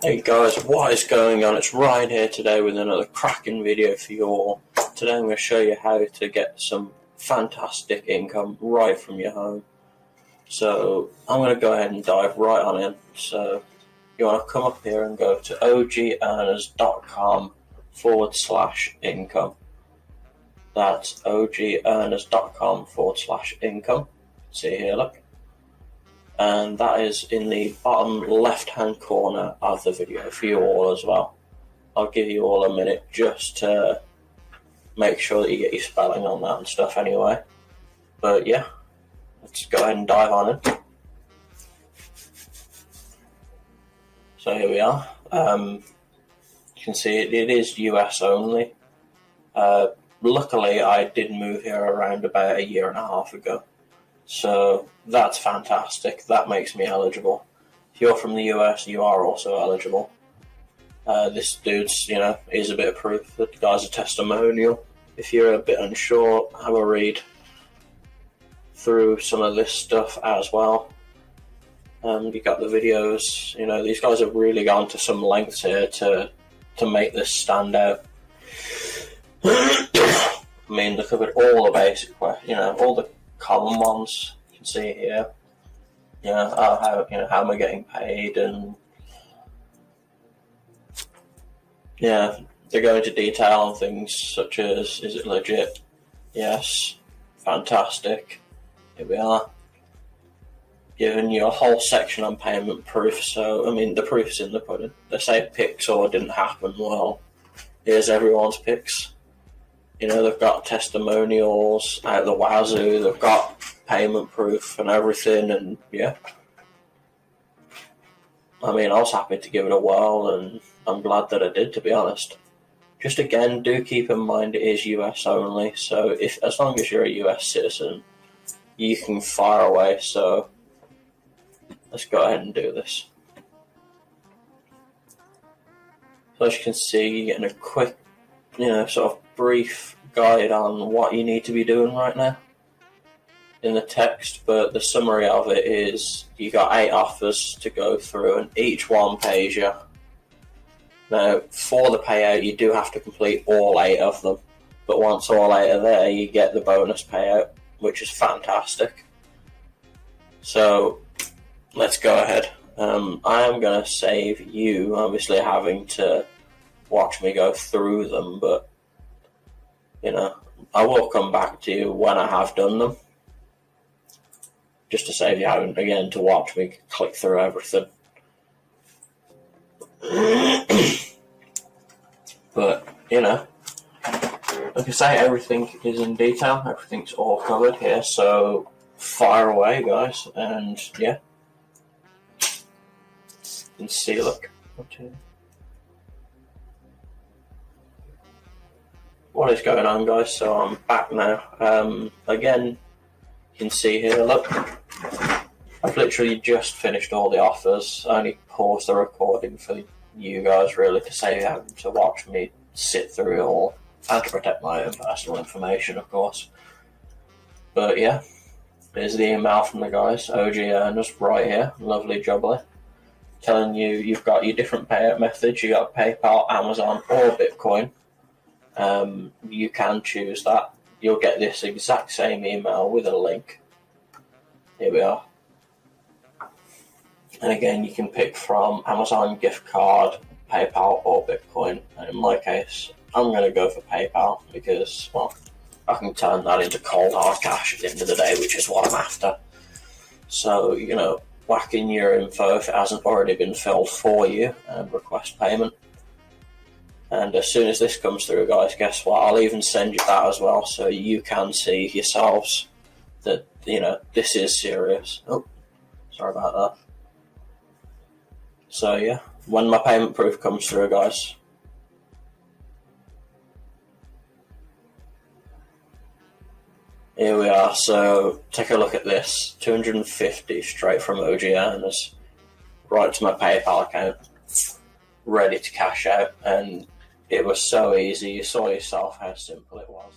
Hey guys, what is going on? It's Ryan here today with another cracking video for you all. Today I'm going to show you how to get some fantastic income right from your home. So I'm going to go ahead and dive right on in. So you want to come up here and go to ogearners.com/income. That's ogearners.com/income. See here, look. And that is in the bottom left hand corner of the video for you all as well. I'll give you all a minute just to make sure that you get your spelling on that and stuff anyway. But yeah, let's go ahead and dive on it. So here we are. You can see it is US only. Luckily I did move here around about a year and a half ago. So that's fantastic. That makes me eligible. If you're from the US, you are also eligible. This dude's, is a bit of proof that the guy's a testimonial. If you're a bit unsure, have a read through some of this stuff as well. You got the videos. These guys have really gone to some lengths here to make this stand out. I mean, they covered all the basic, all the common ones you can see here. How am I getting paid, and they're going into detail on things such as, is it legit? Yes. Fantastic. Here we are. Giving you a whole section on payment proof. So I mean, the proof's in the pudding. They say Pixar didn't happen. Well, here's everyone's pics. They've got testimonials out the wazoo, they've got payment proof and everything, and yeah. I mean, I was happy to give it a whirl, and I'm glad that I did, to be honest. Just again, do keep in mind it is US only, so as long as you're a US citizen, you can fire away, so let's go ahead and do this. So as you can see, you're getting a quick, sort of brief guide on what you need to be doing right now in the text, but the summary of it is you got 8 offers to go through, and each one pays you. Now, for the payout, you do have to complete all 8 of them, but once all 8 are there, you get the bonus payout, which is fantastic. So let's go ahead. I am going to save you obviously having to watch me go through them, but I will come back to you when I have done them, just to save you having again to watch me click through everything. But like I say, everything is in detail, everything's all covered here, so fire away guys, and yeah, you can see, look. What is going on guys? So I'm back now. Again, you can see here, look, I've literally just finished all the offers. I only paused the recording for you guys really to save you having to watch me sit through it all, and to protect my own personal information of course. But yeah, here's the email from the guys, OG Earners, right here, lovely jubbly, telling you you've got your different payout methods. You got PayPal, Amazon or Bitcoin. You can choose that. You'll get this exact same email with a link. Here we are. And again, you can pick from Amazon, gift card, PayPal or Bitcoin. And in my case, I'm going to go for PayPal because, well, I can turn that into cold hard cash at the end of the day, which is what I'm after. So, whack in your info if it hasn't already been filled for you and request payment. And as soon as this comes through, guys, guess what? I'll even send you that as well, so you can see yourselves that, this is serious. Oh, sorry about that. So, yeah, when my payment proof comes through, guys, here we are. So, take a look at this. 250 straight from OG Earners, right to my PayPal account, ready to cash out, and it was so easy. You saw yourself how simple it was.